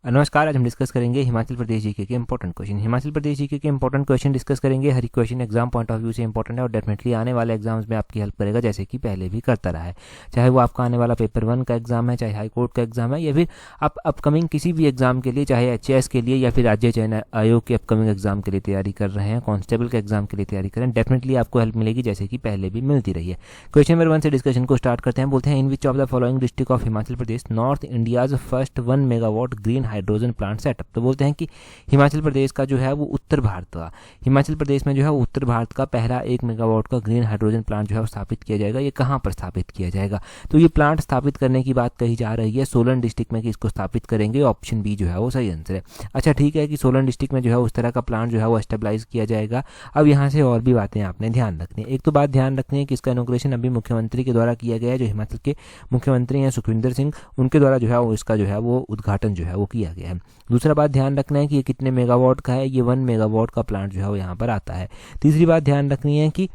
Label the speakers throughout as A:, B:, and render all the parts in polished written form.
A: नमस्कार। आज हम डिस्कस करेंगे हिमाचल प्रदेश जीके के important question. Himachal Pradesh GK के इंपॉर्टेंट क्वेश्चन डिस्कस करेंगे। हर एक question exam point of view से इंपॉर्टेंट है और डेफिनेटली आने वाले एग्जाम्स में आपकी हेल्प करेगा, जैसे कि पहले भी करता रहा है। चाहे वो आपका आने वाला पेपर 1 का एग्जाम है, चाहे हाई कोर्ट का एग्जाम है, या फिर आप अपकमिंग किसी भी एग्जाम के लिए, चाहे HAS के लिए या फिर राज्य चयन आयोग के अपकमिंग एग्जाम के लिए तैयारी कर रहे हैं, कांस्टेबल के एग्जाम के लिए तैयारी कर रहे हैं, डेफिनेटली आपको हेल्प मिलेगी, जैसे कि पहले भी मिलती रही है। क्वेश्चन नंबर 1 से डिस्कशन को स्टार्ट करते हैं। बोलते हैं, in which of the following district of Himachal Pradesh north India's first 1 megawatt green hydrogen plant setup. तो बोलते हैं कि हिमाचल प्रदेश का जो है वो उत्तर भारत का, हिमाचल प्रदेश में जो है उत्तर भारत का पहला 1 मेगावाट का ग्रीन हाइड्रोजन प्लांट जो है स्थापित किया जाएगा। ये कहाँ पर स्थापित किया जाएगा? तो ये प्लांट स्थापित करने की बात कही जा रही है सोलन डिस्ट्रिक्ट में कि इसको स्थापित करेंगे। ऑप्शन बी जो है वो सही आंसर है। अच्छा ठीक है कि सोलन डिस्ट्रिक्ट में जो है उस तरह का प्लांट जो है वो स्टेबलाइज किया जाएगा। अब यहाँ से और भी बातें आपने ध्यान रखनी है। एक तो बात ध्यान रखनी है कि इसका इनॉग्रेशन अभी मुख्यमंत्री के द्वारा किया गया है, जो हिमाचल के मुख्यमंत्री हैं सुखविंदर सिंह, उनके द्वारा जो है वो इसका जो है वो उद्घाटन जो है वो किया गया है। दूसरा बात ध्यान रखना है कि ये कितने मेगावाट का है। ये 1 मेगावाट का प्लांट जो है वो यहाँ पर आता है। तीसरी बात ध्यान रखनी है कि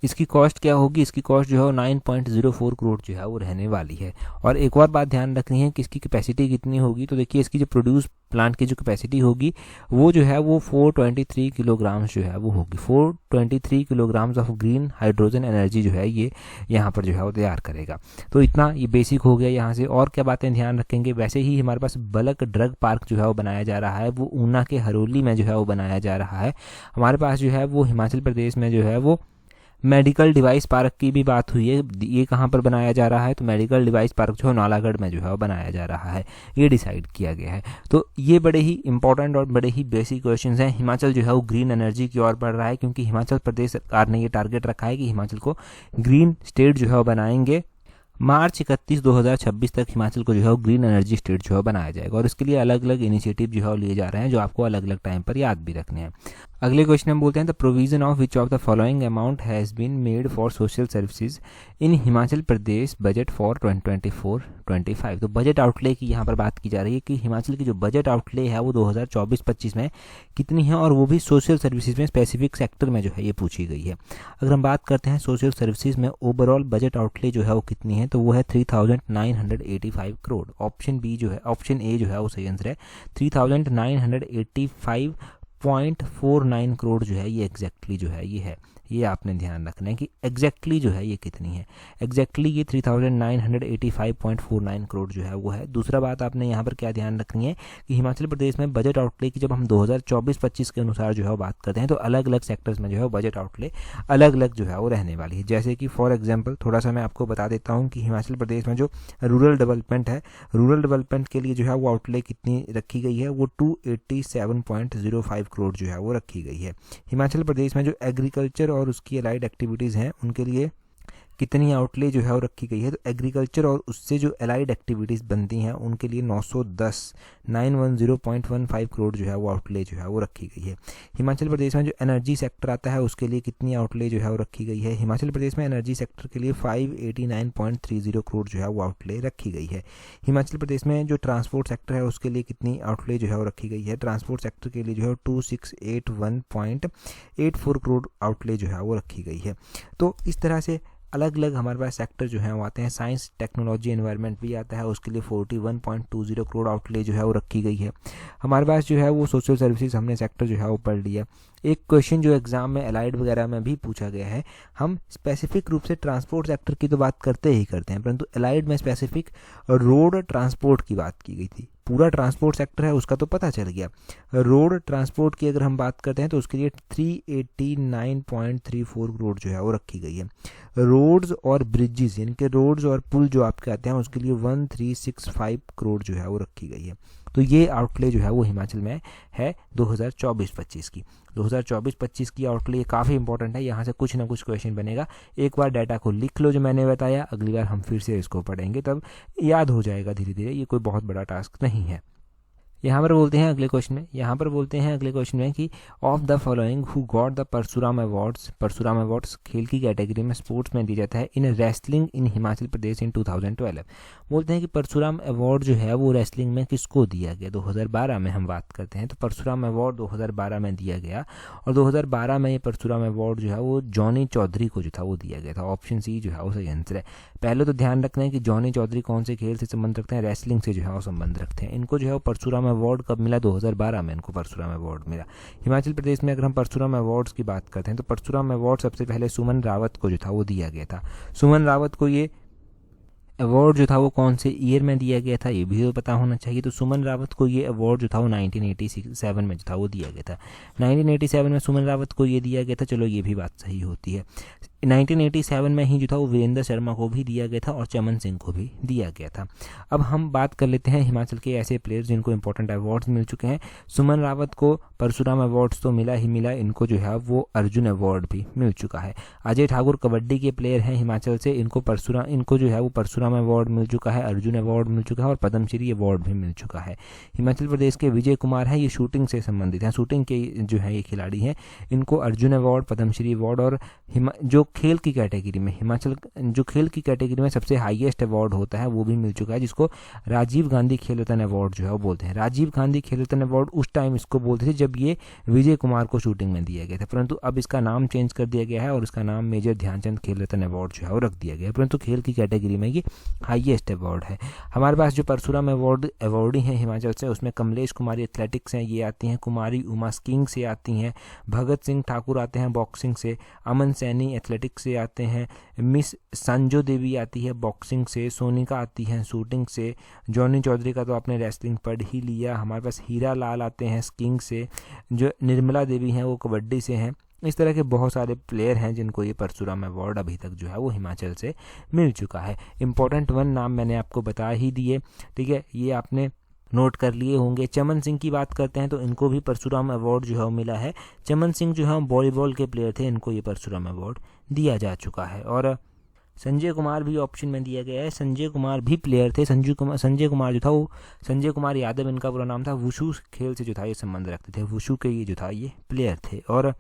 A: इसकी कॉस्ट क्या होगी। इसकी कॉस्ट जो है 9.04 करोड़ जो है वो रहने वाली है। और एक और बात ध्यान रखनी है कि इसकी कैपेसिटी कितनी होगी। तो देखिए, इसकी जो प्रोड्यूस प्लांट की जो कैपेसिटी होगी वो जो है वो 423 किलोग्राम जो है वो होगी। 423 kilograms of green hydrogen energy जो है ये यहाँ पर जो है वो तैयार करेगा। तो इतना ये बेसिक हो गया यहाँ से। और क्या बातें ध्यान रखेंगे, वैसे ही हमारे पास बल्क ड्रग पार्क जो है वो बनाया जा रहा है, वो ऊना के हरोली में जो है वो बनाया जा रहा है। हमारे पास जो है वो हिमाचल प्रदेश में जो है वो मेडिकल डिवाइस पार्क की भी बात हुई है। ये कहाँ पर बनाया जा रहा है? तो मेडिकल डिवाइस पार्क जो है नालागढ़ में जो है वो बनाया जा रहा है, ये डिसाइड किया गया है। तो ये बड़े ही इंपॉर्टेंट और बड़े ही बेसिक क्वेश्चंस हैं। हिमाचल जो है वो ग्रीन एनर्जी की ओर बढ़ रहा है, क्योंकि हिमाचल प्रदेश सरकार ने ये टारगेट रखा है कि हिमाचल को ग्रीन स्टेट जो है वो बनाएंगे। मार्च 31 2026 तक हिमाचल को जो है वो ग्रीन एनर्जी स्टेट जो है बनाया जाएगा। और इसके लिए अलग अलग इनिशिएटिव जो है लिए जा रहे हैं, जो आपको अलग अलग टाइम पर याद भी रखने हैं। अगले क्वेश्चन हम बोलते हैं, the provision of which of the following amount has been made for social services in Himachal Pradesh budget for 2024-25। तो बजट आउटले की यहाँ पर बात की जा रही है कि हिमाचल की जो बजट आउटले है वो 2024-25 में कितनी है, और वो भी सोशल सर्विसेज में, स्पेसिफिक सेक्टर में जो है ये पूछी गई है। अगर हम बात करते हैं सोशल सर्विसेज में ओवरऑल बजट आउटले जो है वो कितनी है, तो वो है 3985 करोड़। ऑप्शन बी जो है, ऑप्शन ए जो है वो सही आंसर है। 3985.49 करोड़ जो है ये एग्जैक्टली जो है ये है। ये आपने ध्यान रखना है कि एग्जैक्टली जो है ये कितनी है। एग्जैक्टली ये 3985.49 करोड़ जो है वो है। दूसरा बात आपने यहाँ पर क्या ध्यान रखनी है कि हिमाचल प्रदेश में बजट आउटले की जब हम 2024-25 के अनुसार जो है बात करते हैं, तो अलग अलग सेक्टर्स में जो है बजट आउटले अलग अलग जो है वो रहने वाली है। जैसे कि फॉर एग्जाम्पल थोड़ा सा मैं आपको बता देता हूँ कि हिमाचल प्रदेश में जो रूरल डेवलपमेंट है, रूरल डेवलपमेंट के लिए जो है वो आउटले कितनी रखी गई है, वो 287.05 करोड़ जो है वो रखी गई है। हिमाचल प्रदेश में जो एग्रीकल्चर और उसकी अलाइड एक्टिविटीज़ हैं उनके लिए कितनी आउटले जो है वो रखी गई है, तो एग्रीकल्चर और उससे जो अलाइड एक्टिविटीज़ बनती हैं उनके लिए 910.15 करोड़ जो है वो आउटले जो है वो रखी गई है। हिमाचल प्रदेश में जो एनर्जी सेक्टर आता है उसके लिए कितनी आउटले जो है वो रखी गई है, हिमाचल प्रदेश में एनर्जी सेक्टर के लिए 589.30 करोड़ जो है वो आउटले रखी गई है। हिमाचल प्रदेश में जो ट्रांसपोर्ट सेक्टर है उसके लिए कितनी आउटले जो है वो रखी गई है, ट्रांसपोर्ट सेक्टर के लिए जो है 2681.84 करोड़ आउटले जो है वो रखी गई है। तो इस तरह से अलग अलग हमारे पास सेक्टर जो है वो आते हैं। साइंस टेक्नोलॉजी एनवायरनमेंट भी आता है, उसके लिए 41.20 करोड़ आउटले जो है वो रखी गई है। हमारे पास जो है वो सोशल सर्विसेज हमने सेक्टर जो है वो पढ़ लिया। एक क्वेश्चन जो एग्जाम में अलाइड वगैरह में भी पूछा गया है, हम स्पेसिफिक रूप से ट्रांसपोर्ट सेक्टर की तो बात करते ही करते हैं, परंतु अलाइड में स्पेसिफिक रोड ट्रांसपोर्ट की बात की गई थी। पूरा ट्रांसपोर्ट सेक्टर है उसका तो पता चल गया। रोड ट्रांसपोर्ट की अगर हम बात करते हैं तो उसके लिए 389.34 करोड़ जो है वो रखी गई है। रोड्स और ब्रिजेस यानी कि रोड्स और पुल जो आपके आते हैं उसके लिए 1365 करोड़ जो है वो रखी गई है। तो ये आउटले जो है वो हिमाचल में है 2024-25 की। 2024-25 की आउटले काफ़ी इंपॉर्टेंट है, यहाँ से कुछ ना कुछ क्वेश्चन बनेगा। एक बार डाटा को लिख लो जो मैंने बताया, अगली बार हम फिर से इसको पढ़ेंगे, तब याद हो जाएगा धीरे धीरे। ये कोई बहुत बड़ा टास्क नहीं है। यहाँ पर बोलते हैं अगले क्वेश्चन में कि of the following who got the Parshuram awards खेल की कैटेगरी में स्पोर्ट्स में दिया जाता है इन रेसलिंग इन हिमाचल प्रदेश इन 2012। बोलते हैं कि परशुराम अवार्ड जो है वो रेसलिंग में किसको दिया गया। 2012 में हम बात करते हैं तो परशुराम अवार्ड 2012 में दिया गया, और 2012 में ये परशुराम अवार्ड जो है वो जॉनी चौधरी को जो था वो दिया गया था। ऑप्शन सी जो है वो सही आंसर है। पहले तो ध्यान रखना है कि जॉनी चौधरी कौन से खेल से संबंध रखते हैं, रेसलिंग से जो है वो संबंध रखते हैं। इनको जो है वो परशुराम अवार्ड कब मिला? 2012 में इनको परशुराम अवार्ड मिला। हिमाचल प्रदेश में अगर हम परशुराम अवार्ड्स की बात करते हैं तो परशुराम अवार्ड सबसे पहले सुमन रावत को जो था वो दिया गया था। सुमन रावत को ये अवार्ड जो था वो कौन से ईयर में दिया गया था, ये भी तो पता होना चाहिए। तो सुमन रावत को ये अवार्ड जो था वो 1987 में जो था वो दिया गया था। 1987 में सुमन रावत को ये दिया गया था। चलो ये भी बात सही होती है। 1987 में ही जो था वो वीरेंद्र शर्मा को भी दिया गया था और चमन सिंह को भी दिया गया था। अब हम बात कर लेते हैं हिमाचल के ऐसे प्लेयर्स जिनको इंपॉर्टेंट अवार्ड्स मिल चुके हैं। सुमन रावत को परशुराम अवार्ड्स तो मिला ही मिला, इनको जो है वो अर्जुन अवार्ड भी मिल चुका है। अजय ठाकुर कबड्डी के प्लेयर हैं हिमाचल से, इनको जो है वो परशुराम अवार्ड मिल चुका है, अर्जुन अवार्ड मिल चुका है और पद्मश्री अवार्ड भी मिल चुका है। हिमाचल प्रदेश के विजय कुमार हैं, ये शूटिंग से संबंधित हैं, शूटिंग के जो है ये खिलाड़ी हैं, इनको अर्जुन अवार्ड, पद्मश्री अवार्ड और जो खेल की कैटेगरी में जो खेल की कैटेगरी में सबसे हाईएस्ट अवार्ड होता है वो भी मिल चुका है, जिसको राजीव गांधी खेल रत्न अवार्ड जो है वो बोलते हैं। राजीव गांधी खेल रत्न अवार्ड उस टाइम इसको बोलते थे जब ये विजय कुमार को शूटिंग में दिया गया था, परंतु अब इसका नाम चेंज कर दिया गया है और इसका नाम मेजर ध्यानचंद खेल रत्न अवार्ड जो है वो रख दिया गया है, परंतु खेल की कैटेगरी में ये हाईएस्ट अवार्ड है। हमारे पास जो परशुराम अवार्डी हैं हिमाचल से, उसमें कमलेश कुमारी एथलेटिक्स हैं, ये आती हैं। कुमारी उमा स्कीइंग से आती हैं। भगत सिंह ठाकुर आते हैं बॉक्सिंग से। अमन सैनी एथलेटिक्स से आते हैं। मिस संजो देवी आती है बॉक्सिंग से। सोनिका आती हैं शूटिंग से। जॉनी चौधरी का तो आपने रेसलिंग पढ़ ही लिया। हमारे पास हीरा लाल आते हैं स्कीइंग से। जो निर्मला देवी हैं वो कबड्डी से हैं। इस तरह के बहुत सारे प्लेयर हैं जिनको ये परशुराम अवार्ड अभी तक जो है वो हिमाचल से मिल चुका है। इंपॉर्टेंट 1 नाम मैंने आपको बता ही दिए, ठीक है, ये आपने नोट कर लिए होंगे। चमन सिंह की बात करते हैं तो इनको भी परशुराम अवार्ड जो है वो मिला है। चमन सिंह जो है वॉलीबॉल के प्लेयर थे, इनको ये परशुराम अवार्ड दिया जा चुका है। और संजय कुमार भी ऑप्शन में दिया गया है। संजय कुमार भी प्लेयर थे। संजय कुमार जो था वो संजय कुमार यादव इनका पूरा नाम था। वुशु खेल से जो था ये संबंध रखते थे। वुशु के ये जो था ये प्लेयर थे। और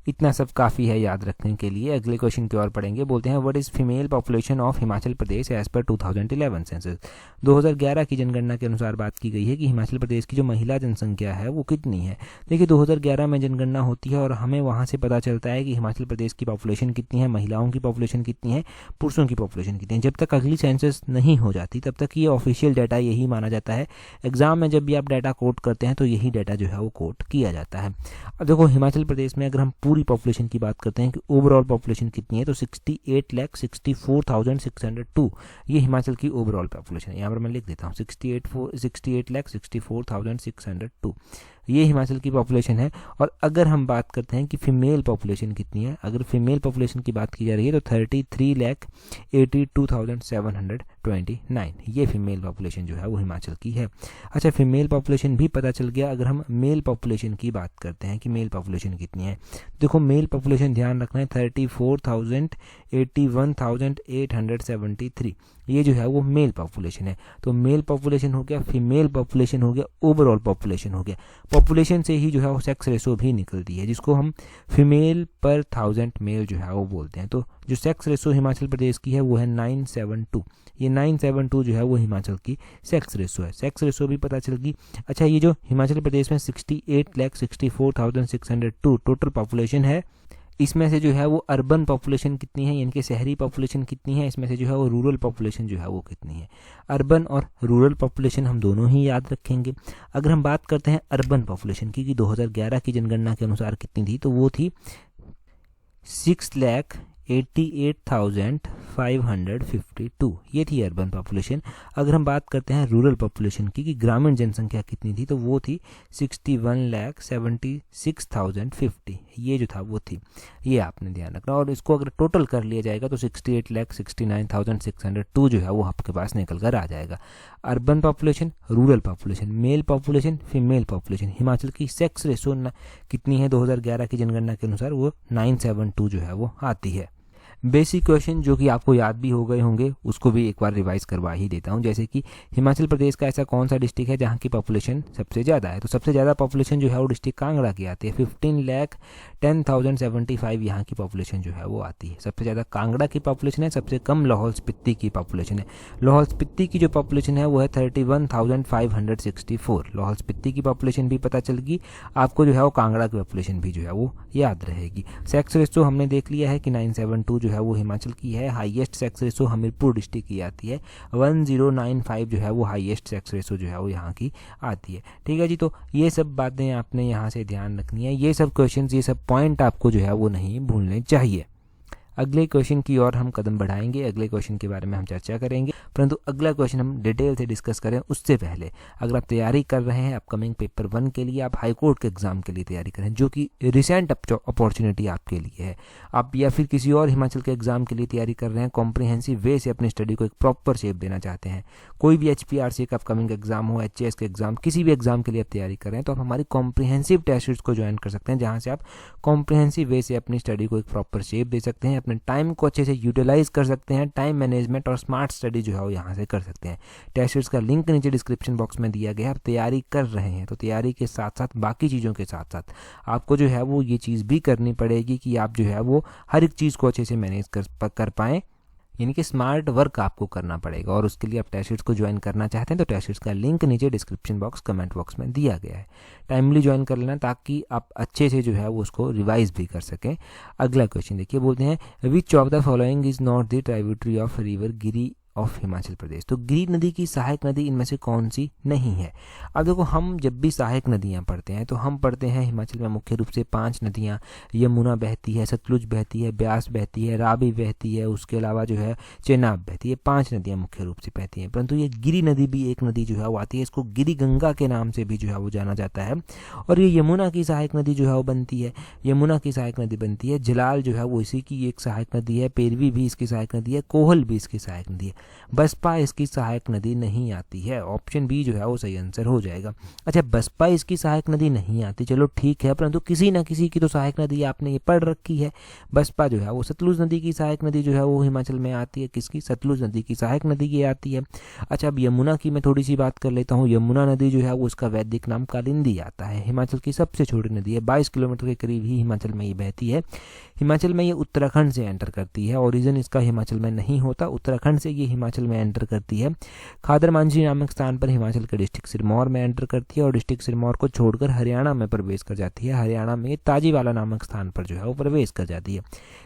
A: इतना सब काफ़ी है याद रखने के लिए। अगले क्वेश्चन की ओर पढ़ेंगे। बोलते हैं what is female population of Himachal Pradesh as per 2011 census. 2011 की जनगणना के अनुसार बात की गई है कि हिमाचल प्रदेश की जो महिला जनसंख्या है वो कितनी है। देखिए 2011 में जनगणना होती है और हमें वहाँ से पता चलता है कि हिमाचल प्रदेश की पॉपुलेशन कितनी है, महिलाओं की पॉपुलेशन कितनी है, पुरुषों की पॉपुलेशन कितनी है। जब तक अगली सेंसस नहीं हो जाती तब तक ये ऑफिशियल डाटा यही माना जाता है। एग्जाम में जब भी आप डाटा कोट करते हैं तो यही डाटा जो है वो कोट किया जाता है। अब देखो हिमाचल प्रदेश में अगर हम पूरी पॉपुलेशन की बात करते हैं कि ओवरऑल पॉपुलेशन कितनी है तो 68,64,602 ये हिमाचल की ओवरऑल पॉपुलेशन है। यहाँ पर मैं लिख देता हूँ 68,64,602 ये हिमाचल की पॉपुलेशन है। और अगर हम बात करते हैं कि फीमेल पॉपुलेशन कितनी है, अगर फीमेल पॉपुलेशन की बात की जा रही है तो 33,82,729 ये फीमेल पॉपुलेशन जो है वो हिमाचल की है। अच्छा फीमेल पॉपुलेशन भी पता चल गया। अगर हम मेल पॉपुलेशन की बात करते हैं कि मेल पॉपुलेशन कितनी है, देखो मेल पॉपुलेशन ध्यान रखना है 34,81,873 ये जो है वो मेल पॉपुलेशन है। तो मेल पॉपुलेशन हो गया, फीमेल पॉपुलेशन हो गया, ओवरऑल पॉपुलेशन हो गया। पॉपुलेशन से ही जो है वो सेक्स रेशो भी निकलती है जिसको हम फीमेल पर 1000 मेल जो है वो बोलते हैं। तो जो सेक्स रेशो हिमाचल प्रदेश की है वो है 972। ये 972 जो है वो हिमाचल की सेक्स रेशो है। सेक्स रेशो भी पता चल गई। अच्छा ये जो हिमाचल प्रदेश में 68,64,602 टोटल पॉपुलेशन है, इसमें से जो है वो अर्बन पॉपुलेशन कितनी है, यानी कि शहरी पॉपुलेशन कितनी है, इसमें से जो है वो रूरल पॉपुलेशन जो है वो कितनी है। अर्बन और रूरल पॉपुलेशन हम दोनों ही याद रखेंगे। अगर हम बात करते हैं अर्बन पॉपुलेशन की कि 2011 की जनगणना के अनुसार कितनी थी तो वो थी 6,88,552 ये थी अर्बन पॉपुलेशन। अगर हम बात करते हैं रूरल पॉपुलेशन की कि ग्रामीण जनसंख्या कितनी थी तो वो थी 61,76,050 ये जो था वो थी। ये आपने ध्यान रखना और इसको अगर टोटल कर लिया जाएगा तो 68,69,602 जो है वो आपके पास निकल कर आ जाएगा। Urban population, rural population, mail population, female population. Himachal की सेक्स रेशो कितनी है 2011 की जनगणना के अनुसार वो 972 जो है वो आती है। बेसिक क्वेश्चन जो कि आपको याद भी हो गए होंगे उसको भी एक बार रिवाइज करवा ही देता हूं। जैसे कि हिमाचल प्रदेश का ऐसा कौन सा डिस्ट्रिक्ट है जहां की पॉपुलेशन सबसे ज़्यादा है, तो सबसे ज़्यादा पॉपुलेशन जो है वो डिस्ट्रिक्ट कांगड़ा की आती है। 15,10,075 यहाँ की पॉपुलेशन जो है वो आती है। सबसे ज़्यादा कांगड़ा की पॉपुलेशन है, सबसे कम लाहौल स्पीति की पॉपुलेशन है। लाहौल स्पीति की जो पॉपुलेशन है वो है 31,564। लाहौल स्पीति की पॉपुलेशन भी पता चल गई आपको, जो है वो कांगड़ा की पॉपुलेशन भी जो है वो याद रहेगी। सेक्स रेशो हमने देख लिया है कि 972 जो है वो हिमाचल की है। Highest sex ratio Hamirpur district की आती है, 1095 जो है वो हाईएस्ट सेक्स रेशो जो है वो यहाँ की आती है। ठीक है जी, तो ये सब बातें आपने यहाँ से ध्यान रखनी है, ये सब क्वेश्चंस, ये सब पॉइंट आपको जो है वो नहीं भूलने चाहिए। अगले क्वेश्चन की ओर हम कदम बढ़ाएंगे, अगले क्वेश्चन के बारे में हम चर्चा करेंगे, परंतु अगला क्वेश्चन हम डिटेल से डिस्कस करें उससे पहले अगर आप तैयारी कर रहे हैं अपकमिंग पेपर 1 के लिए, आप हाई कोर्ट के एग्जाम के लिए तैयारी करें जो कि रिसेंट अपॉर्चुनिटी आपके लिए है, आप या फिर किसी और हिमाचल के एग्जाम के लिए तैयारी कर रहे हैं, कॉम्प्रिहेंसिव वे से अपनी स्टडी को एक प्रॉपर शेप देना चाहते हैं, कोई भी HPRC का अपकमिंग एग्जाम हो, HAS के एग्जाम, किसी भी एग्जाम के लिए आप तैयारी कर रहे हैं, तो आप हमारी कॉम्प्रिहेंसिव टेस्ट सीरीज को ज्वाइन कर सकते हैं, जहाँ से आप कॉम्प्रिहेंसिव वे से अपनी स्टडी को एक प्रॉपर शेप दे सकते हैं, अपने टाइम को अच्छे से यूटिलाइज कर सकते हैं, टाइम मैनेजमेंट और स्मार्ट स्टडी जो है वो यहाँ से कर सकते हैं। टेस्ट सीरीज का लिंक नीचे डिस्क्रिप्शन बॉक्स में दिया गया है। आप तैयारी कर रहे हैं तो तैयारी के साथ साथ बाकी चीज़ों के साथ साथ आपको जो है वो ये चीज़ भी करनी पड़ेगी कि आप जो है वो हर एक चीज़ को अच्छे से मैनेज कर पाएँ, यानी कि स्मार्ट वर्क आपको करना पड़ेगा। और उसके लिए आप टेस्ट सीरीज को ज्वाइन करना चाहते हैं तो टेस्ट सीरीज का लिंक नीचे डिस्क्रिप्शन बॉक्स, कमेंट बॉक्स में दिया गया है। टाइमली ज्वाइन कर लेना ताकि आप अच्छे से जो है वो उसको रिवाइज भी कर सकें। अगला क्वेश्चन देखिए, बोलते हैं which of the following is not the tributary of river Giri of Himachal Pradesh. तो गिरी नदी की सहायक नदी इनमें से कौन सी नहीं है। अब देखो, हम जब भी सहायक नदियाँ पढ़ते हैं तो हम पढ़ते हैं हिमाचल में मुख्य रूप से 5 नदियाँ, यमुना बहती है, सतलुज बहती है, ब्यास बहती है, रावी बहती है, उसके अलावा जो है चेनाब बहती है। 5 नदियाँ मुख्य रूप से बहती हैं, परंतु ये गिरी नदी भी एक नदी जो है वो आती है, इसको गिरी गंगा के नाम से भी जो है वो जाना जाता है। और ये यमुना की सहायक नदी जो है वो बनती है, यमुना की सहायक नदी बनती है। जलाल जो है वो इसी की एक सहायक नदी है, पेरवी भी इसकी सहायक नदी है, कोहल भी इसकी सहायक नदी है। बसपा इसकी सहायक नदी नहीं आती है, ऑप्शन बी जो है वो सही आंसर हो जाएगा। अच्छा, बसपा इसकी सहायक नदी नहीं आती, चलो ठीक है, परंतु किसी ना किसी की तो सहायक नदी आपने ये पढ़ रखी है। बसपा जो है वो सतलुज नदी की सहायक नदी जो है वो हिमाचल में आती है, किसकी, सतलुज नदी की सहायक नदी ये आती है। अच्छा, अब यमुना की मैं थोड़ी सी बात कर लेता हूँ। यमुना नदी जो है वो उसका वैदिक नाम कालिंदी आता है, हिमाचल की सबसे छोटी नदी है, 22 किलोमीटर के करीब ही हिमाचल में ये बहती है। हिमाचल में ये उत्तराखंड से एंटर करती है, ओरिजिन इसका हिमाचल में नहीं होता, उत्तराखंड से ये हिमाचल में एंटर करती है। खादर मांझी नामक स्थान पर हिमाचल के डिस्ट्रिक्ट सिरमौर में एंटर करती है और डिस्ट्रिक्ट सिरमौर को छोड़कर हरियाणा में प्रवेश कर जाती है। हरियाणा में ताजीवाला नामक स्थान पर जो है वो प्रवेश कर जाती है।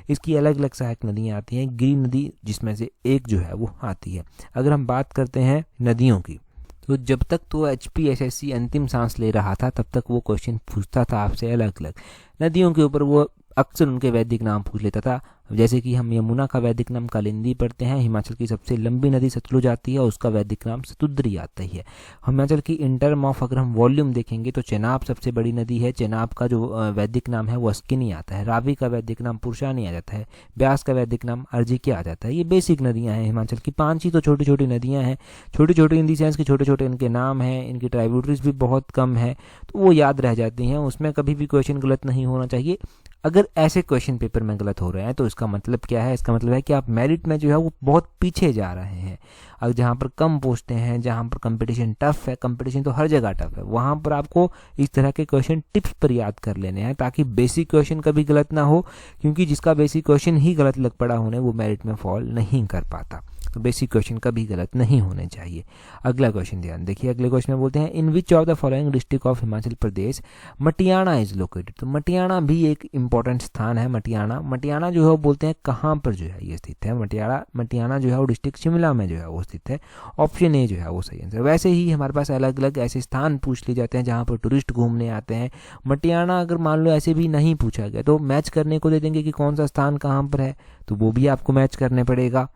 A: इसकी अलग अलग सहायक नदियाँ आती हैं, गिरी नदी जिसमें से एक जो है वो आती है। अगर हम बात करते हैं नदियों की, तो जब तक तो HPSSC अंतिम सांस ले रहा था तब तक वो क्वेश्चन पूछता था आपसे अलग अलग नदियों के ऊपर, वो अक्सर उनके वैदिक नाम पूछ लेता था। जैसे कि हम यमुना का वैदिक नाम कालिंदी पढ़ते हैं, हिमाचल की सबसे लंबी नदी सतलुज आती है, उसका वैदिक नाम सतुद्री आता ही है। हिमाचल की इन टर्म ऑफ अगर हम वॉल्यूम देखेंगे तो चेनाब सबसे बड़ी नदी है, चेनाब का जो वैदिक नाम है वो अस्किनी आता है, रावी का वैदिक नाम पुरुषानी आ जाता है, ब्यास का वैदिक नाम अर्जिक्य आ जाता है। ये बेसिक नदियाँ हैं हिमाचल की, 5 ही तो छोटी छोटी नदियाँ हैं, छोटी छोटी इन दी सेंस की छोटे छोटे इनके नाम हैं, इनकी ट्राइब्यूटरीज भी बहुत कम है, तो वो याद रह जाती हैं, उसमें कभी भी क्वेश्चन गलत नहीं होना चाहिए। अगर ऐसे क्वेश्चन पेपर में गलत हो रहे हैं तो इसका मतलब क्या है, इसका मतलब है कि आप मेरिट में जो है वो बहुत पीछे जा रहे हैं। अब जहाँ पर कम पोस्टें हैं, जहाँ पर कंपटीशन टफ है, कंपटीशन तो हर जगह टफ है, वहाँ पर आपको इस तरह के क्वेश्चन टिप्स पर याद कर लेने हैं ताकि बेसिक क्वेश्चन कभी गलत ना हो, क्योंकि जिसका बेसिक क्वेश्चन ही गलत लग पड़ा होने वो मेरिट में फॉल नहीं कर पाता। तो बेसिक क्वेश्चन कभी गलत नहीं होने चाहिए। अगला क्वेश्चन ध्यान देखिए, अगले क्वेश्चन में बोलते हैं in which of the following district of Himachal Pradesh Matiana is located. तो मटियाना भी एक इंपॉर्टेंट स्थान है। मटियाना जो है वो बोलते हैं कहाँ पर जो है ये स्थित है। मटियाना जो है वो डिस्ट्रिक्ट शिमला में जो है वो स्थित है। ऑप्शन ए जो है वो सही आंसर। वैसे ही हमारे पास अलग अलग ऐसे स्थान पूछ लिए जाते हैं जहाँ पर टूरिस्ट घूमने आते हैं। मटियाना अगर मान लो ऐसे भी नहीं पूछा गया तो मैच करने को दे देंगे कि कौन सा स्थान कहाँ पर है, तो वो भी आपको मैच करने पड़ेगा।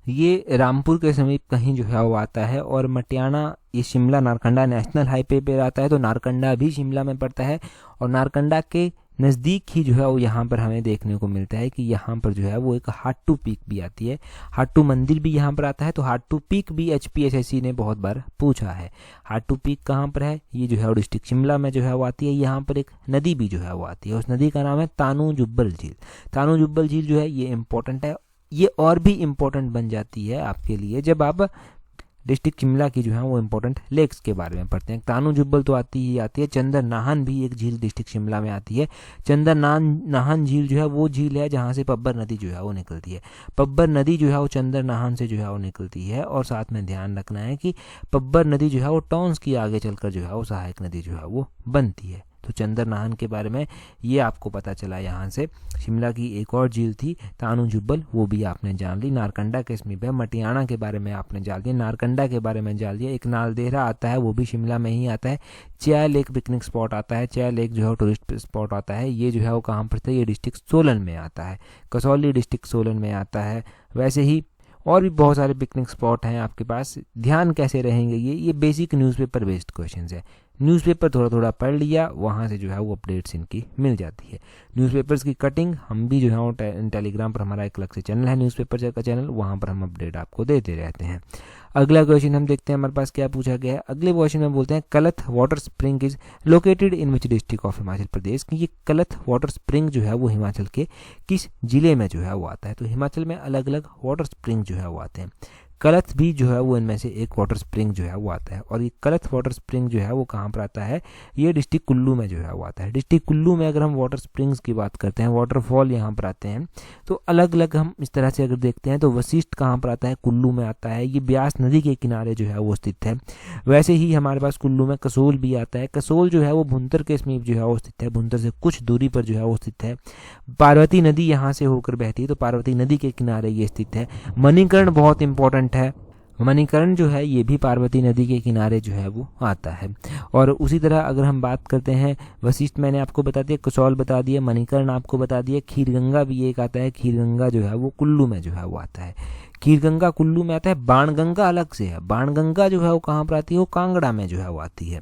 A: ये रामपुर के समीप कहीं जो है वो आता है और मटियाना ये शिमला नारकंडा नेशनल हाईवे पे आता है, तो नारकंडा भी शिमला में पड़ता है और नारकंडा के नज़दीक ही जो है वो यहाँ पर हमें देखने को मिलता है कि यहाँ पर जो है वो एक हाटू पीक भी आती है, हाटू मंदिर भी यहाँ पर आता है। तो हाटू पीक भी HPSSC ने बहुत बार पूछा है। हाटू पीक कहाँ पर है, ये जो है वो डिस्ट्रिक्ट शिमला में जो है वो आती है। यहाँ पर एक नदी भी जो है वो आती है, उस नदी का नाम है तानू जुब्बल झील। तानू जुब्बल झील जो है ये इंपॉर्टेंट है, ये और भी इम्पोर्टेंट बन जाती है आपके लिए जब आप डिस्ट्रिक्ट शिमला की जो है वो इम्पोर्टेंट लेक्स के बारे में पढ़ते हैं। तानू जुब्बल तो आती ही आती है, चंदर नाहन भी एक झील डिस्ट्रिक्ट शिमला में आती है। चंदर नाहन झील जो है वो झील है जहाँ से पब्बर नदी जो है वो निकलती है। पब्बर नदी जो है वो चंदर नाहन से जो है वो निकलती है। और साथ में ध्यान रखना है कि पब्बर नदी जो है वो टॉन्स की आगे चलकर जो है वो सहायक नदी जो है वो बनती है। तो चंद्रनाहन के बारे में ये आपको पता चला यहाँ से। शिमला की एक और झील थी तानू जुब्बल, वो भी आपने जान ली। नारकंडा के समीप है। मटियाना के बारे में आपने जान लिया, नारकंडा के बारे में जान लिया। एक नालदेहरा आता है, वो भी शिमला में ही आता है। चिया लेक पिकनिक स्पॉट आता है, चिया लेक जो है टूरिस्ट स्पॉट आता है, ये जो है वो कहाँ पर था, ये डिस्ट्रिक्ट सोलन में आता है। कसौली डिस्ट्रिक्ट सोलन में आता है। वैसे ही और भी बहुत सारे पिकनिक स्पॉट हैं आपके पास। ध्यान कैसे रहेंगे ये बेसिक न्यूज़पेपर बेस्ड क्वेश्चंस है। न्यूज़पेपर थोड़ा थोड़ा पढ़ लिया, वहाँ से जो है वो अपडेट्स इनकी मिल जाती है। न्यूज़पेपर्स की कटिंग हम भी जो है वो टेलीग्राम पर हमारा एक अलग से चैनल है न्यूज़पेपर का चैनल, वहाँ पर हम अपडेट आपको देते रहते हैं। अगला क्वेश्चन हम देखते हैं हमारे पास क्या पूछा गया है। अगले क्वेश्चन में बोलते हैं Kalath water spring is located in which district of Himachal Pradesh, कि ये कलथ वाटर स्प्रिंग जो है वो हिमाचल के किस जिले में जो है वो आता है। तो हिमाचल में अलग अलग वाटर स्प्रिंग जो है वो आते हैं। कलथ भी जो है वो इनमें से एक वाटर स्प्रिंग जो है वो आता है। और ये कलथ वाटर स्प्रिंग जो है वो कहाँ पर आता है, ये डिस्ट्रिक्ट कुल्लू में जो है वो आता है। डिस्ट्रिक्ट कुल्लू में अगर हम वाटर स्प्रिंग्स की बात करते हैं, वाटरफॉल यहाँ पर आते हैं, तो अलग अलग हम इस तरह से अगर देखते हैं तो वशिष्ठ कहाँ पर आता है, कुल्लू में आता है। ये ब्यास नदी के किनारे जो है वो स्थित है। वैसे ही हमारे पास कुल्लू में कसोल भी आता है। कसोल जो है वो भुंतर के समीप जो है वो स्थित है, भुंतर से कुछ दूरी पर जो है वो स्थित है। पार्वती नदी यहाँ से होकर बहती है, तो पार्वती नदी के किनारे ये स्थित है। मणिकर्ण बहुत इंपॉर्टेंट है। मणिकर्ण जो है ये भी पार्वती नदी के किनारे जो है वो आता है। और उसी तरह अगर हम बात करते हैं, वशिष्ठ मैंने आपको बता दिया, कसौल बता दिया, मणिकर्ण आपको बता दिया, खीरगंगा भी एक आता है। खीरगंगा जो है वो कुल्लू में जो है वो आता है। खीरगंगा कुल्लू में आता है। बाणगंगा अलग से है। बाणगंगा जो है वो कहाँ पर आती है, वो कांगड़ा में जो है वो आती है।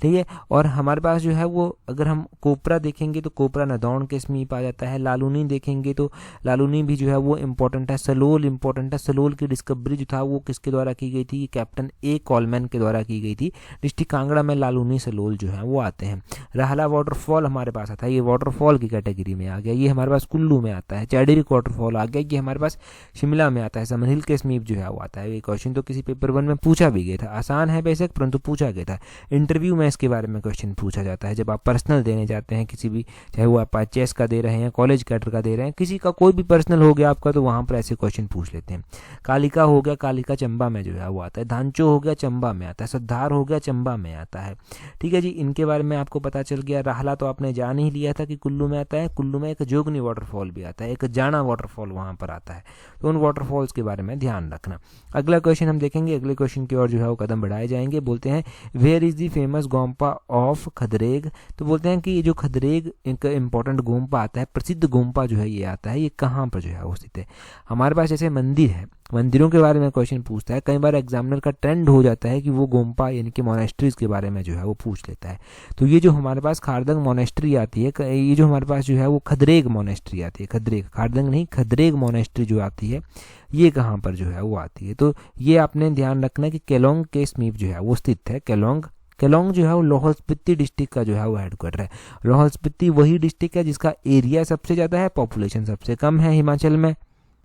A: ठीक है। और हमारे पास जो है वो अगर हम कोपरा देखेंगे तो कोपरा नदौन के समीप आ जाता है। लालूनी देखेंगे तो लालूनी भी जो है वो इम्पोर्टेंट है। सलोल इम्पोर्टेंट है। सलोल की डिस्कवरी जो था वो किसके द्वारा की गई थी, कैप्टन ए कॉलमैन के द्वारा की गई थी। डिस्ट्रिक्ट कांगड़ा में लालूनी सलोल जो है वो आते हैं। राहला वाटरफॉल हमारे पास आता है, ये वाटरफॉल की कैटेगरी में आ गया, ये हमारे पास कुल्लू में आता है। चैडरिक वाटरफॉल आ गया, ये हमारे पास शिमला में आता है। हिल के समीप जो है वो आता है। ये क्वेश्चन तो किसी पेपर 1 में पूछा भी गया था, आसान है बेशक परंतु पूछा गया था। इंटरव्यू में इसके बारे में क्वेश्चन पूछा जाता है। जब आप पर्सनल देने जाते हैं किसी भी, चाहे वो आप चेस का दे रहे हैं, कॉलेज कैडर का दे रहे हैं, किसी का कोई भी पर्सनल हो गया आपका, तो वहाँ पर ऐसे क्वेश्चन पूछ लेते हैं। कालिका हो गया, कालिका चंबा में जो है वो आता है। धांचो हो गया, चंबा में आता है। सद्धार हो गया, चंबा में आता है। ठीक है जी, इनके बारे में आपको पता चल गया। राहला तो आपने जान ही लिया था कि कुल्लू में आता है। कुल्लू में एक जोगनी वाटरफॉल भी आता है, एक जाना वाटरफॉल वहाँ पर आता है। तो उन वाटरफॉल्स के बारे में ध्यान रखना। अगला क्वेश्चन हम देखेंगे। अगले क्वेश्चन की ओर जो है वो कदम बढ़ाए जाएंगे। बोलते हैं where is the famous gompa of Khadreg. तो बोलते हैं कि ये जो खदरेग एक इंपॉर्टेंट गोम्पा आता है, प्रसिद्ध गोम्पा जो है ये आता है, ये कहाँ पर जो है वो स्थित है। हमारे पास जैसे मंदिर है, मंदिरों के बारे में क्वेश्चन पूछता है। कई बार एग्जामिनर का ट्रेंड हो जाता है कि वो गोम्पा यानी कि मोनेस्ट्रीज के बारे में जो है वो पूछ लेता है। तो ये जो हमारे पास खारदंग मोनेस्ट्री आती है, ये जो हमारे पास जो है वो खदरेग मोनेस्ट्री आती है। खदरेग, खारदंग नहीं, खदरेग मोनेस्ट्री जो आती है ये कहाँ पर जो है वो आती है। तो ये आपने ध्यान रखना कि केलोंग के समीप जो है वो स्थित है। केलोंग जो है वो लाहौल स्पीति डिस्ट्रिक्ट का जो है वो हेडक्वार्टर है। लाहौल स्पीति वही डिस्ट्रिक्ट है जिसका एरिया सबसे ज़्यादा है, पॉपुलेशन सबसे कम है हिमाचल में।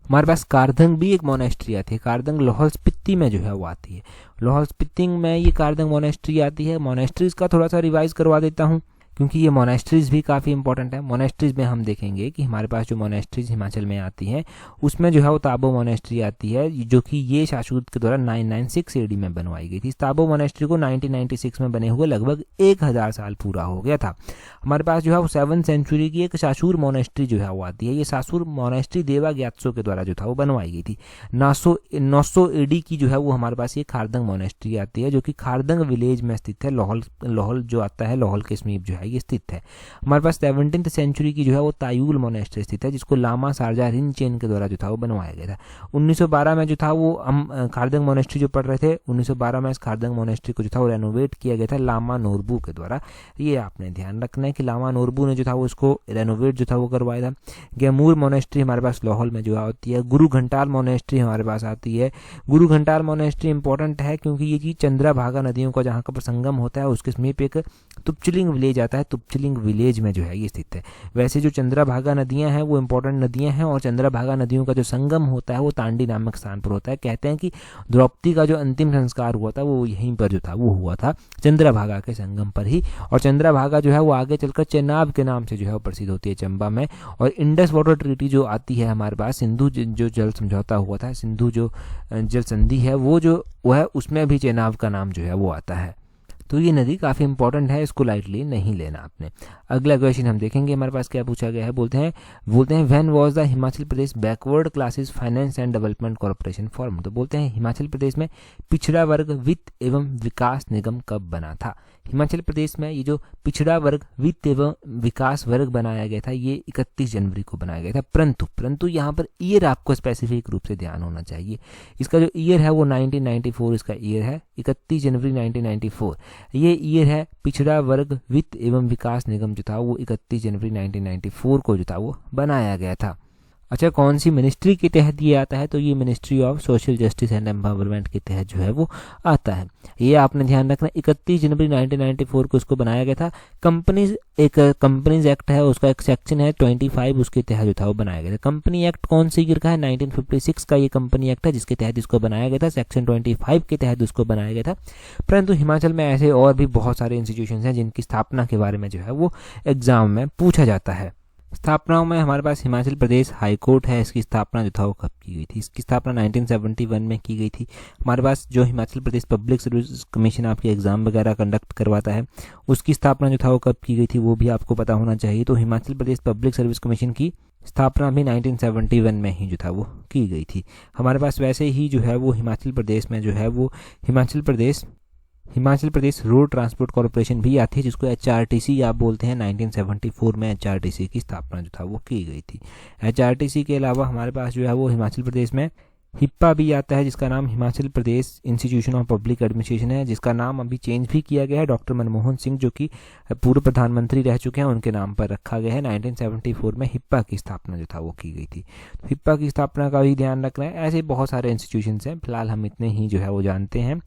A: हमारे पास कारदंग भी एक मोनेस्ट्री आती है। कारदंग लाहौल स्पीति में जो है वो आती है। लाहौल स्पीति में ये कारदंग मोनेस्ट्री आती है। मोनेस्ट्रीज का थोड़ा सा रिवाइज करवा देता हूँ क्योंकि ये मोनेस्ट्रीज भी काफ़ी इंपॉर्टेंट है। मोनेस्ट्रीज में हम देखेंगे कि हमारे पास जो मोनेस्ट्रीज हिमाचल में आती हैं उसमें जो है वो ताबो मोनेस्ट्री आती है, जो कि ये शाशूद के द्वारा 996 AD में बनवाई गई थी। ताबो मोनेस्ट्री को 1996 में बने हुए लगभग 1000 साल पूरा हो गया था। हमारे पास जो है वो 7th सेंचुरी की एक सासूर मोनेस्ट्री जो है वो आती है। ये सासूर मोनेस्ट्री देवा ग्यात्सो के द्वारा जो था वो बनवाई गई थी। 900 AD की जो है वो हमारे पास ये खारदंग मोनेस्ट्री आती है, जो कि खारदंग विलेज में स्थित है। लाहौल जो आता है, लाहौल के समीप जो है ये स्थित है। हमारे पास 17th सेंचुरी की जो है वो तायूल मोनेस्ट्री स्थित है, जिसको लामा सारजा रिनचेन के द्वारा जो था वो बनवाया गया था। 1912 में जो था वो हम खारदंग मोनेस्ट्री जो पढ़ रहे थे, 1912 में इस खारदंग मोनेस्ट्री को जो था वो रेनोवेट किया गया था लामा नोरबू के द्वारा। ये आपने ध्यान रखना है कि लामा नोरबू ने जो था वो इसको रेनोवेट जो था वो करवाया था। गैमूर मोनेस्ट्री हमारे पास लाहौल में जो होती है। गुरु घंटाल मोनेस्ट्री हमारे पास आती है। गुरु घंटाल मोनेस्ट्री इंपॉर्टेंट है क्योंकि ये कि चंद्रभागा नदियों का जहाँ का संगम होता है उसके समीप एक तुपचिलिंग विलेज आता है। तुपचिलिंग विलेज में जो है ये स्थित है। वैसे जो चंद्रभागा नदियां हैं वो इंपॉर्टेंट नदियां हैं और चंद्रभागा नदियों का जो संगम होता है वो तांडी नामक स्थान पर होता है। कहते हैं कि द्रौपदी का जो अंतिम संस्कार हुआ था वो यहीं पर जो था वो हुआ था, चंद्रभागा के संगम पर ही। और चंद्रभागा जो है वो आगे चलकर चेनाब के नाम से जो है वो प्रसिद्ध होती है चंबा में। और इंडस वाटर ट्रीटी जो आती है हमारे पास, सिंधु जो जल समझौता हुआ था, सिंधु जो जल संधि है वो जो है उसमें भी चेनाब का नाम जो है वो आता है। तो ये नदी काफ़ी इंपॉर्टेंट है, इसको लाइटली नहीं लेना आपने। अगला क्वेश्चन हम देखेंगे हमारे पास क्या पूछा गया है। बोलते हैं when was the Himachal Pradesh backward classes finance and development corporation form. तो बोलते हैं हिमाचल प्रदेश में पिछड़ा वर्ग वित्त एवं विकास निगम कब बना था। हिमाचल प्रदेश में ये जो पिछड़ा वर्ग वित्त एवं विकास वर्ग बनाया गया था ये 31 जनवरी को बनाया गया था, परंतु यहाँ पर ईयर आपको स्पेसिफिक रूप से ध्यान होना चाहिए। इसका जो ईयर है वो 1994 इसका ईयर है, 31 जनवरी 1994 ये ईयर है। पिछड़ा वर्ग वित्त एवं विकास निगम जो था वो 31 जनवरी 1994 को जो था वो बनाया गया था। अच्छा, कौन सी मिनिस्ट्री के तहत ये आता है, तो ये ministry of social justice and empowerment के तहत जो है वो आता है। ये आपने ध्यान रखना, 31 जनवरी 1994 को इसको बनाया गया था। कंपनीज एक्ट है, उसका एक सेक्शन है 25 उसके तहत जो था वो बनाया गया था। कंपनी एक्ट कौन सी ईयर का है, 1956 का ये कंपनी एक्ट है जिसके तहत इसको बनाया गया था, सेक्शन 25 के तहत उसको बनाया गया था। परंतु हिमाचल में ऐसे और भी बहुत सारे इंस्टीट्यूशन हैं जिनकी स्थापना के बारे में जो है वो एग्जाम में पूछा जाता है। स्थापनाओं में हमारे पास हिमाचल प्रदेश हाई कोर्ट है, इसकी स्थापना जो था वो कब की गई थी, इसकी स्थापना 1971 में की गई थी। हमारे पास जो Himachal Pradesh public service commission आपके एग्जाम वगैरह कंडक्ट करवाता है उसकी स्थापना जो था वो कब की गई थी वो भी आपको पता होना चाहिए। तो हिमाचल प्रदेश पब्लिक सर्विस कमीशन की स्थापना भी 1971 में ही जो था वो की गई थी। हमारे पास वैसे ही जो है वो हिमाचल प्रदेश में जो है वो Himachal Pradesh road transport corporation भी आती है जिसको HRTC आप बोलते हैं। 1974 में HRTC की स्थापना जो था वो की गई थी। HRTC के अलावा हमारे पास जो है वो हिमाचल प्रदेश में हिप्पा भी आता है जिसका नाम Himachal Pradesh institution of public administration है, जिसका नाम अभी चेंज भी किया गया है। डॉक्टर मनमोहन सिंह जो कि पूर्व प्रधानमंत्री रह चुके हैं उनके नाम पर रखा गया है। 1974 में हिप्पा की स्थापना जो था वो की गई थी। तो हिप्पा की स्थापना का भी ध्यान रखना है। ऐसे बहुत सारे इंस्टीट्यूशंस हैं, फिलहाल हम इतने ही जो है वो जानते हैं।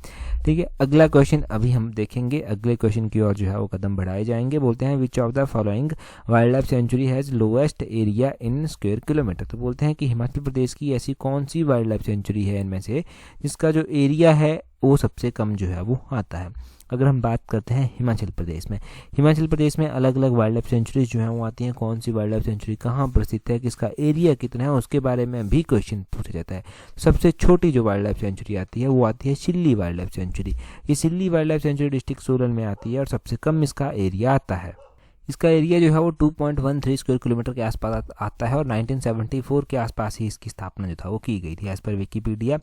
A: ठीक है, अगला क्वेश्चन अभी हम देखेंगे, अगले क्वेश्चन की ओर जो है वो कदम बढ़ाए जाएंगे। बोलते हैं which of the following wild life sanctuary has lowest area in square kilometre. तो बोलते हैं कि हिमाचल प्रदेश की ऐसी कौन सी वाइल्ड लाइफ सेंचुरी है इनमें से जिसका जो एरिया है वो सबसे कम जो है वो आता है। अगर हम बात करते हैं हिमाचल प्रदेश में अलग अलग वाइल्ड लाइफ सेंचुरीज जो है वो आती हैं। कौन सी वाइल्ड लाइफ सेंचुरी कहाँ पर स्थित है, किसका एरिया कितना है, उसके बारे में भी क्वेश्चन पूछा जाता है। सबसे छोटी जो वाइल्ड लाइफ सेंचुरी आती है वो आती है सिल्ली वाइल्ड लाइफ सेंचुरी। ये Shilli wildlife sanctuary district Solan में आती है और सबसे कम इसका एरिया आता है। इसका एरिया जो है वो 2.13 स्क्वायर किलोमीटर के आसपास आता है और 1974 के आसपास ही इसकी स्थापना जो था वो की गई थी एज पर विकीपीडिया।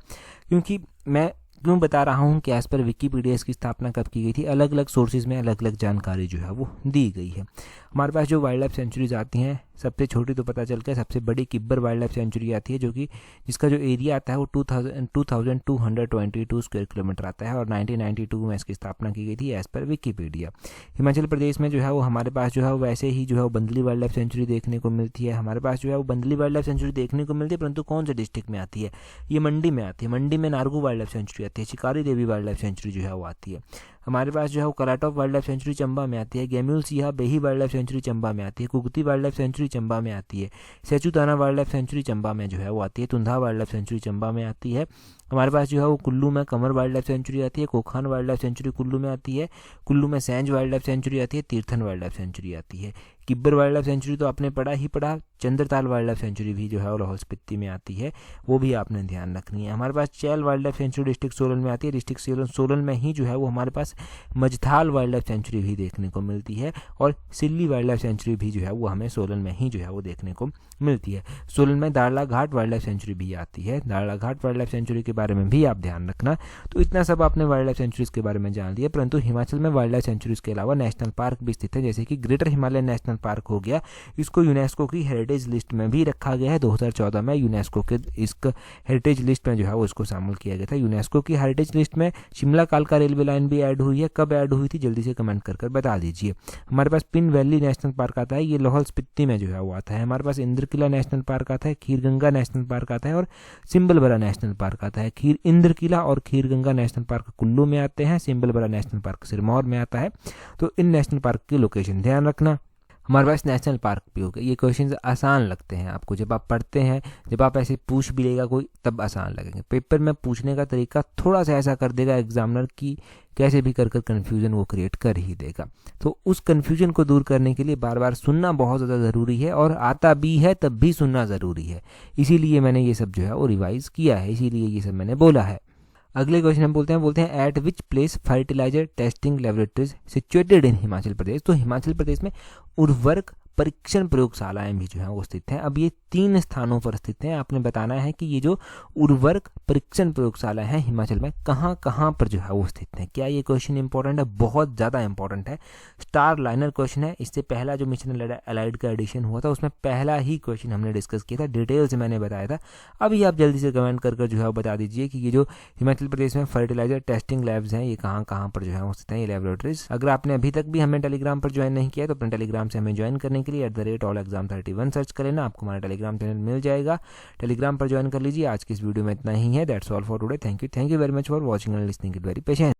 A: क्योंकि मैं क्यों बता रहा हूँ कि एज पर विकीपीडिया इसकी स्थापना कब की गई थी, अलग अलग सोर्सेज में अलग अलग जानकारी जो है वो दी गई है। हमारे पास जो वाइल्ड लाइफ सेंचुरीज आती हैं, सबसे छोटी तो पता चल गया, सबसे बड़ी किब्बर वाइल्ड लाइफ सेंचुरी आती है जिसका जो एरिया आता है वो 2222 स्क्वायर किलोमीटर आता है और 1992 में इसकी स्थापना की गई थी as per Wikipedia. Himachal Pradesh में जो है वो हमारे पास जो है वैसे ही जो है वो बंदली वाइल्ड लाइफ सेंचुरी देखने को मिलती है। हमारे पास जो है वो बंदली वाइल्ड लाइफ सेंचुरी देखने को मिलती है, परंतु कौन से डिस्ट्रिक्ट में आती है, ये मंडी में आती है। मंडी में नारगू वाइल्ड लाइफ सेंचुरी आती है, चिकारी देवी वाइल्ड लाइफ सेंचुरी जो है वो आती है। हमारे पास जो है वो कराटॉप वाइल्ड लाइफ सेंचुरी चंबा में आती है, गेम्यूल सिहा बेही वाइल्ड लाइफ सेंचुरी चंबा में आती है, Kugti wild life sanctuary Chamba में आती है, सेचुताना वाइल्ड लाइफ सेंचुरी चंबा में जो है वो आती है, तुंधा वाइल्ड लाइफ सेंचुरी चंबा में आती है। हमारे पास जो है वो कुल्लू में कमर वाइल्ड लाइफ सेंचुरी आती है, कोखान वाइल्ड लाइफ सेंचुरी कुल्लू में आती है, कुल्लू में सैंज वाइल्ड लाइफ सेंचुरी आती है, तीर्थन वाइल्ड लाइफ सेंचुरी आती है। किब्बर वाइल्ड लाइफ सेंचुरी तो आपने पढ़ा, चंद्रताल वाइल्ड लाइफ सेंचुरी भी जो है वो लाहौल स्पीति में आती है, वो भी आपने ध्यान रखनी है। हमारे पास Chail wildlife sanctuary district Solan में आती है, डिस्ट्रिक्ट सोलन में ही जो है वो हमारे पास मझथाल वाइल्ड लाइफ सेंचुरी भी देखने को मिलती है और सिल्ली वाइल्ड लाइफ सेंचुरी भी जो है वो हमें सोलन में ही जो है वो देखने को मिलती है। सोलन में दाड़ला घाट वाइल्ड लाइफ सेंचुरी भी आती है, दाड़ला घाट वाइल्ड लाइफ सेंचुरी के बारे में भी आप ध्यान रखना। तो इतना सब आपने वाइल्ड लाइफ सेंचुरीज के बारे में जान लिया, परंतु हिमाचल में वाइल्ड लाइफ सेंचुरीज के अलावा नेशनल पार्क भी स्थित है, जैसे कि ग्रेटर हिमालयन नेशनल पार्क हो गया। इसको यूनेस्को की हेरिटेज लिस्ट में भी रखा गया है। 2014 में यूनेस्को के इस हेरिटेज लिस्ट में जो है वो इसको शामिल किया गया था। यूनेस्को की हेरिटेज लिस्ट में शिमला कालका रेलवे लाइन भी ऐड हुई है। कब ऐड हुई थी जल्दी से कमेंट कर बता दीजिए। हमारे पास पिन वैली नेशनल पार्क आता है, ये लाहौल स्पीति में जो है वो आता है। हमारे पास इंद्रकिला नेशनल पार्क आता है, खीरगंगा नेशनल पार्क आता है और सिंबलबरा नेशनल पार्क आता है। इंद्रकिला और खीरगंगा नेशनल पार्क कुल्लू में आते हैं, सिंबलबरा नेशनल पार्क सिरमौर में आता है। तो इन नेशनल पार्क की लोकेशन ध्यान रखना। हमारे पास नेशनल पार्क भी हो गए। ये क्वेश्चंस आसान लगते हैं आपको, जब आप पढ़ते हैं, जब आप ऐसे पूछ भी लेगा कोई तब आसान लगेंगे। पेपर में पूछने का तरीका थोड़ा सा ऐसा कर देगा एग्जामिनर की कैसे भी कर कन्फ्यूजन वो क्रिएट कर ही देगा। तो उस कन्फ्यूजन को दूर करने के लिए बार बार सुनना बहुत ज़्यादा ज़रूरी है और आता भी है तब भी सुनना ज़रूरी है। इसीलिए मैंने ये सब जो है वो रिवाइज़ किया है, इसीलिए ये सब मैंने बोला है। अगले क्वेश्चन हम बोलते हैं at which place fertiliser testing laboratories situated in Himachal Pradesh. तो हिमाचल प्रदेश में उर्वरक परीक्षण प्रयोगशालाएं भी जो है वो स्थित हैं। अब ये 3 स्थानों पर स्थित हैं। आपने बताना है कि ये जो उर्वरक परीक्षण प्रयोगशाला है हिमाचल में कहाँ कहाँ पर जो है वो स्थित हैं। क्या ये क्वेश्चन इंपॉर्टेंट है? बहुत ज़्यादा इंपॉर्टेंट है। स्टार लाइनर क्वेश्चन है। इससे पहला जो मिशन अलाइड का एडिशन हुआ था उसमें पहला ही क्वेश्चन हमने डिस्कस किया था, डिटेल से मैंने बताया था। अभी आप जल्दी से कमेंट कर जो है वो बता दीजिए कि ये जो हिमाचल प्रदेश में फर्टिलाइजर टेस्टिंग लैब्स हैं ये कहाँ कहाँ पर जो है वो स्थित हैं, ये लेबोरेटरीज। अगर आपने अभी तक भी हमें टेलीग्राम पर ज्वाइन नहीं किया तो अपने टेलीग्राम से हमें ज्वाइन करने के लिए @allexam31 सर्च कर लेना, आपको हमारा टेलीग्राम चैनल मिल जाएगा। टेलीग्राम पर ज्वाइन कर लीजिए। आज की इस वीडियो में इतना ही है। That's all for today. Thank you very much for watching and listening it very patient.